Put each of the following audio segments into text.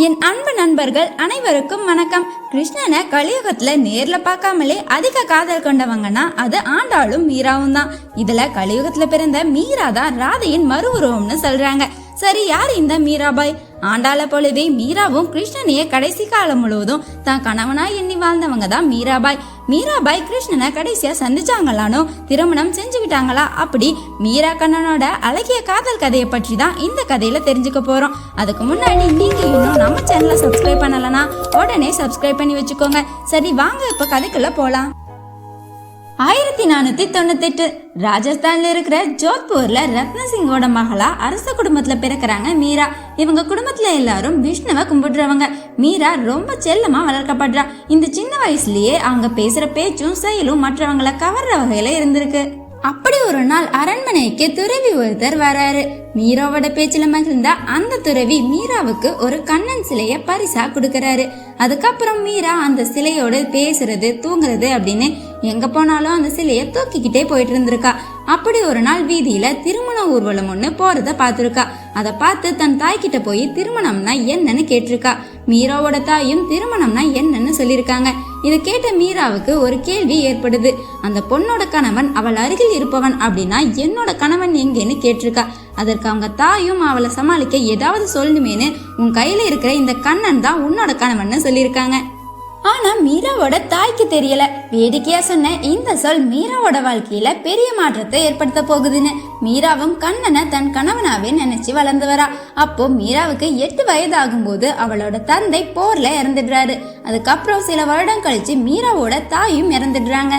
என் அன்பு நண்பர்கள் அனைவருக்கும் வணக்கம். கிருஷ்ணனை கலியுகத்துல நேர்ல பார்க்காமலே அதிக காதல் கொண்டவங்கன்னா அது ஆண்டாளும் மீராவும் தான். இதுல கலியுகத்துல பிறந்த மீரா தான் ராதையின் மறு உருவம்னு சொல்றாங்க. சரி, யார் இந்த மீராபாய்? ஆண்டாளை போலவே மீராவும் கிருஷ்ணனையே கடைசி காலம் முழுவதும் தான் கணவனா எண்ணி வாழ்ந்தவங்க தான் மீராபாய். மீராபாய் கிருஷ்ணனை கடைசியா சந்திச்சாங்களானோ திருமணம் செஞ்சுக்கிட்டாங்களா? அப்படி மீரா கண்ணனோட அழகிய காதல் கதையை பற்றி தான் இந்த கதையில தெரிஞ்சுக்க போறோம். அதுக்கு முன்னாடி நீங்க இன்னும் நம்ம சேனலை சப்ஸ்கிரைப் பண்ணலனா உடனே சப்ஸ்கிரைப் பண்ணி வச்சுக்கோங்க. சரி, வாங்க இப்ப கதைக்குள்ள போலாம். 1498 ராஜஸ்தான்ல இருக்கிற ஜோத்பூர்ல ரத்னசிங்கோட மகளா அரச குடும்பத்துல பிறக்கிறாங்க மீரா. இவங்க குடும்பத்துல எல்லாரும் விஷ்ணுவை கும்பிடுறவங்க. மீரா ரொம்ப செல்லமா வளர்க்கப்படுறா. இந்த சின்ன வயசுலயே அவங்க பேசுற பேச்சும் செயலும் மற்றவங்களை கவர்ற வகையில இருந்திருக்கு. அப்படி ஒரு நாள் அரண்மனைக்கு துறவி ஒருத்தர் வராரு. மீராவோட பேச்சுல மகிழ்ந்தா அந்த துறவி மீராவுக்கு ஒரு கண்ணன் சிலைய பரிசா கொடுக்கறாரு. அதுக்கப்புறம் மீரா அந்த சிலையோட பேசுறது தூங்குறது அப்படின்னு எங்க போனாலும் அந்த சிலைய தூக்கிக்கிட்டே போயிட்டு இருந்திருக்கா. அப்படி ஒரு நாள் வீதியில திருமண ஊர்வலம் ஒண்ணு போறத பாத்துருக்கா. அதை பார்த்து தன் தாய்கிட்ட போய் திருமணம்னா என்னன்னு கேட்டிருக்கா. மீராவோட தாயும் திருமணம்னா என்னன்னு சொல்லியிருக்காங்க. இதை கேட்ட மீராவுக்கு ஒரு கேள்வி ஏற்படுது. அந்த பொண்ணோட கணவன் அவள் அருகில் இருப்பவன் அப்படின்னா என்னோட கணவன் எங்கன்னு கேட்டிருக்கா. அதற்கு அவங்க தாயும் அவளை சமாளிக்க ஏதாவது சொல்லணுமேனு உன் கையில இருக்கிற இந்த கண்ணன் தான் உன்னோட கணவன் சொல்லியிருக்காங்க. ஆனா மீராவோட தாய்க்கு தெரியல. வேடிக்கையா சொன்ன இந்த சொல் மீராவோட வாழ்க்கையில பெரிய மாற்றத்தை ஏற்படுத்த போகுதுன்னு. மீராவும் கண்ணனை தன் கணவனாவே நினைச்சு வளர்ந்து வரா. அப்போ மீராவுக்கு 8 வயது ஆகும்போது அவளோட தந்தை போர்ல இறந்துடுறாரு. அதுக்கப்புறம் சில வருடம் கழிச்சு மீராவோட தாயும் இறந்துடுறாங்க.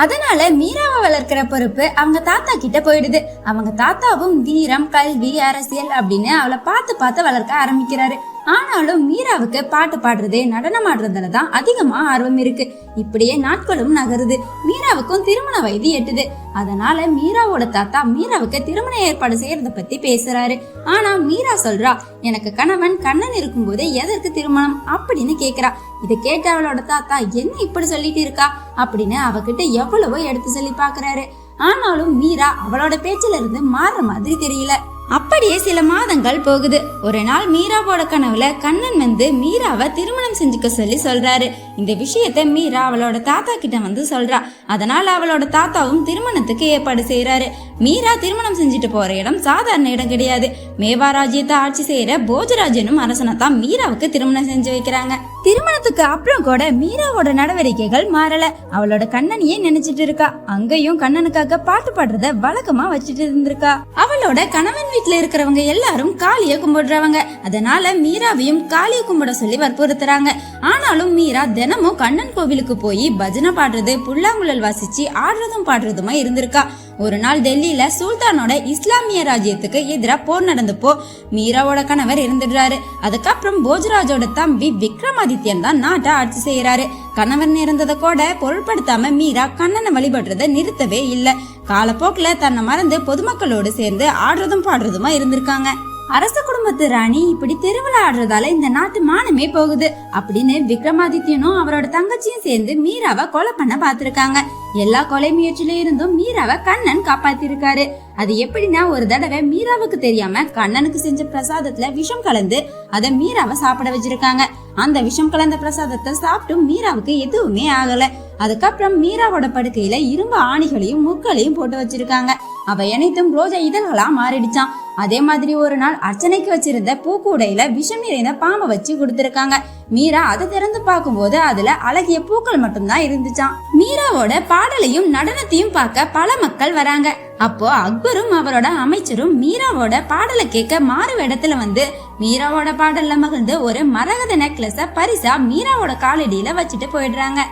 அதனால மீராவை வளர்க்கிற பொறுப்பு அவங்க தாத்தா கிட்ட போயிடுது. அவங்க தாத்தாவும் வீரம், கல்வி, அரசியல் அப்படின்னு அவளை பார்த்து பார்த்து வளர்க்க ஆரம்பிக்கிறாரு. ஆனாலும் மீராவுக்கு பாட்டு பாடுறது, நடனம் ஆடுறதுலதான் அதிகமா ஆர்வம் இருக்கு. இப்படியே நாட்களும் நகருது. மீராவுக்கும் திருமண வயது எட்டுது. அதனால மீராவோட தாத்தா மீராவுக்கு திருமண ஏற்பாடு செய்யறத பத்தி பேசுறாரு. ஆனா மீரா சொல்றா, எனக்கு கணவன் கண்ணன் இருக்கும் போதே எதற்கு திருமணம் அப்படின்னு கேக்குறா. இதை கேட்ட அவளோட தாத்தா என்ன இப்படி சொல்லிட்டு இருக்கா அப்படின்னு அவகிட்ட எவ்வளவோ எடுத்து சொல்லி பாக்குறாரு. ஆனாலும் மீரா அவளோட பேச்சுல இருந்து மாறுற மாதிரி தெரியல. அப்படியே சில மாதங்கள் போகுது. ஒரு நாள் மீராவோட கனவுல கண்ணன் வந்து மீராவை திருமணம் செஞ்சுக்க சொல்றாரு. இந்த விஷயத்த மீரா அவளோட தாத்தா கிட்ட வந்து சொல்றா. அதனால அவளோட தாத்தாவும் திருமணத்துக்கு ஏற்பாடு செய்யறாரு. மீரா திருமணம் செஞ்சுட்டு போற இடம் சாதாரண இடம் கிடையாது. மேவா ராஜ்யத்தை ஆட்சி செய்யற போஜராஜனும் அரசனத்தான் மீராவுக்கு திருமணம் செஞ்சு வைக்கிறாங்க. திருமணத்துக்கு அப்புறம் கூட மீராவோட நடவடிக்கைகள் மாறல. அவளோட கண்ணனையே நினைச்சிட்டு இருக்கா. அங்கேயும் கண்ணனுக்காக பாட்டு பாடுறத வழக்கமா வச்சுட்டு இருந்திருக்கா. அவளோட கணவன் வீட்டுல இருக்கிறவங்க எல்லாரும் காளிய கும்பிடுறவங்க. அதனால மீராவையும் காளிய கும்பிட சொல்லி வற்புறுத்துறாங்க. ஆனாலும் மீரா தினமும் கண்ணன் கோவிலுக்கு போய் பஜனை பாடுறது, புல்லாங்குழல் வாசிச்சு ஆடுறதும் பாடுறதுமா இருந்திருக்கா. ஒரு நாள் டெல்லியில சுல்தானோட இஸ்லாமிய ராஜ்யத்துக்கு எதிராக போர் நடந்தப்போ மீராவோட கணவர் இருந்துடுறாரு. அதுக்கப்புறம் போஜராஜோட தம்பி விக்ரமாதித்யன் தான் நாட்டை ஆட்சி செய்யறாரு. கணவன் இருந்ததை கூட பொருட்படுத்தாம மீரா கண்ணனை வழிபடுறத நிறுத்தவே இல்லை. காலப்போக்குல தன்னை மறந்து பொதுமக்களோடு சேர்ந்து ஆடுறதும் பாடுறதுமா இருந்திருக்காங்க. அரச குடும்பத்து ராணி இப்படி திருவிழா ஆடுறதால இந்த நாட்டு மானமே போகுது அப்படின்னு விக்ரமாதித்யனும் அவரோட தங்கச்சியும் சேர்ந்து மீராவை கொலை பண்ண பாத்துருக்காங்க. எல்லா கொலை முயற்சியில இருந்தும் மீராவை கண்ணன் காப்பாத்திருக்காரு. அது எப்படின்னா, ஒரு தடவை மீராவுக்கு தெரியாம கண்ணனுக்கு செஞ்ச பிரசாதத்துல விஷம் கலந்து அதை மீராவை சாப்பிட வச்சிருக்காங்க. அந்த விஷம் கலந்த பிரசாதத்தை சாப்பிட்டும் மீராவுக்கு எதுவுமே ஆகல. அதுக்கப்புறம் மீராவோட படுக்கையில இரும்பு ஆணிகளையும் முக்களையும் போட்டு வச்சிருக்காங்க. அவை அனைத்தும் ரோஜா இதழ்களா மாறிடுச்சான். அதே மாதிரி ஒரு நாள் அர்ச்சனைக்கு வச்சிருந்த பூக்கூடையில விஷம் நிறைந்த பாம்பை வச்சு கொடுத்திருக்காங்க. மீரா அதை திறந்து பார்க்கும் போது அதுல அழகிய பூக்கள் மட்டும்தான் இருந்துச்சான். மீராவோட பாடலையும் நடனத்தையும் பார்க்க பல மக்கள் வராங்க. அப்போ அக்பரும் அவரோட அமைச்சரும் மீராவோட பாடலை கேட்க மாறு இடத்துல வந்து மீராவோட பாடல்ல மகிழ்ந்து ஒரு மரகத நெக்லஸ பரிசா மீராவோட காலடியில வச்சுட்டு போயிடுறாங்க.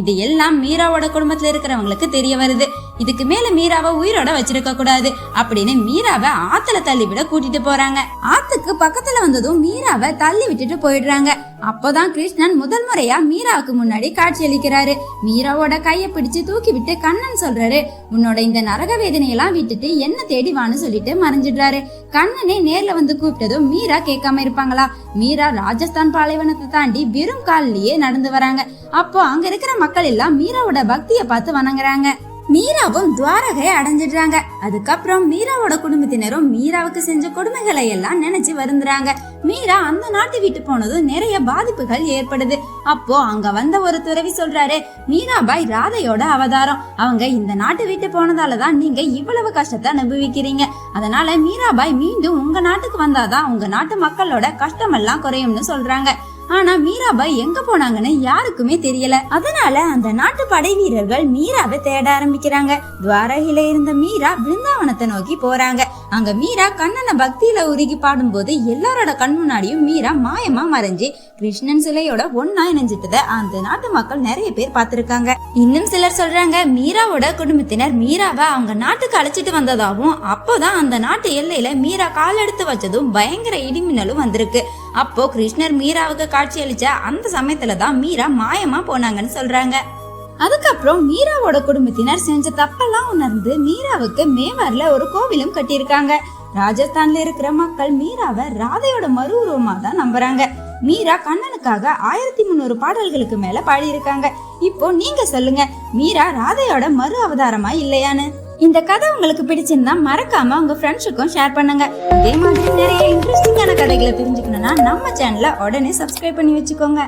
இது எல்லாம் மீராவோட குடும்பத்துல இருக்கிறவங்களுக்கு தெரிய வருது. இதுக்கு மேல மீராவை உயிரோட வச்சிருக்க கூடாது அப்படின்னு மீராவை ஆத்துல தள்ளி விட கூட்டிட்டு போறாங்க. ஆத்துக்கு பக்கத்துல வந்ததும் மீராவை தள்ளி விட்டுட்டு போயிடுறாங்க. அப்போதான் கிருஷ்ணன் முதல் முறையா மீராவுக்கு முன்னாடி காட்சி அளிக்கிறாரு. மீராவோட கைய பிடிச்சு தூக்கி விட்டு கண்ணன் சொல்றாரு, உன்னோட இந்த நரக வேதனையெல்லாம் விட்டுட்டு என்ன தேடி வான்னு சொல்லிட்டு மறைஞ்சிடுறாரு. கண்ணனே நேர்ல வந்து கூப்பிட்டதும் மீரா கேட்காம இருப்பாங்களா? மீரா ராஜஸ்தான் பாலைவனத்தை தாண்டி வெறும் காலிலேயே நடந்து வராங்க. அப்போ அங்க இருக்கிற மக்கள் எல்லாம் மீராவோட பக்திய பார்த்து வணங்குறாங்க. மீராவும் துவாரகை அடைஞ்சிடுறாங்க. அதுக்கப்புறம் மீராவோட குடும்பத்தினரும் மீராவுக்கு செஞ்ச கொடுமைகளை எல்லாம் நினைச்சு வருந்துறாங்க. மீரா அந்த நாட்டு விட்டு போனதும் நிறைய பாதிப்புகள் ஏற்படுது. அப்போ அங்க வந்த ஒரு துறவி சொல்றாரு, மீராபாய் ராதையோட அவதாரம். அவங்க இந்த நாட்டு விட்டு போனதாலதான் நீங்க இவ்வளவு கஷ்டத்தை அனுபவிக்கிறீங்க. அதனால மீராபாய் மீண்டும் உங்க நாட்டுக்கு வந்தாதான் உங்க நாட்டு மக்களோட கஷ்டமெல்லாம் குறையும்னு சொல்றாங்க. ஆனா மீராபாய் எங்க போனாங்கன்னு யாருக்குமே தெரியல. அதனால அந்த நாட்டு படை வீரர்கள் மீராவை தேட ஆரம்பிக்கிறாங்க. துவாரகையில இருந்த மீரா பிருந்தாவனத்தை நோக்கி போறாங்க. அங்க மீரா கண்ணனை பக்தியில உருகி பாடும்போது எல்லாரோட கண் முன்னாடியும் மீரா மாயமா மறைஞ்சு கிருஷ்ணன் சிலையோட ஒன்னா இணைஞ்சிட்டத அந்த நாட்டு மக்கள் நிறைய பேர் பார்த்திருக்காங்க. இன்னும் சிலர் சொல்றாங்க, மீராவோட குடும்பத்தினர் மீராவை அவங்க நாட்டுக்கு அழைச்சிட்டு வந்ததாகவும் அப்போதான் அந்த நாட்டு எல்லையில மீரா கால் எடுத்து வச்சதும் பயங்கர இடிமின்னலும் வந்திருக்கு. அப்போ கிருஷ்ணர் மீராவுக்கு காட்சி அளிச்ச அந்த சமயத்துலதான் மீரா மாயமா போனாங்கன்னு சொல்றாங்க. அதுக்கப்புறம் மீராவோட குடும்பத்தினர் செஞ்ச தப்பெல்லாம் உணர்ந்து மீராவுக்கு மேவார்ல ஒரு கோவிலும் கட்டியிருக்காங்க. ராஜஸ்தான்ல இருக்கிற மக்கள் மீராவை ராதையோட மறு உருவமா தான் நம்புறாங்க. மீரா கண்ணனுக்காக 1300 பாடல்களுக்கு மேல பாடியிருக்காங்க. இப்போ நீங்க சொல்லுங்க, மீரா ராதையோட மறு அவதாரமா இல்லையான்னு? இந்த கதை உங்களுக்கு பிடிச்சிருந்தா மறக்காம உங்க ஃப்ரெண்ட்ஸுக்கும் ஷேர் பண்ணுங்க. இதே மாதிரி நிறைய இன்ட்ரெஸ்டிங்கான கதைகளை தெரிஞ்சுக்கணும்னா நம்ம சேனலை உடனே சப்ஸ்கிரைப் பண்ணி வச்சுக்கோங்க.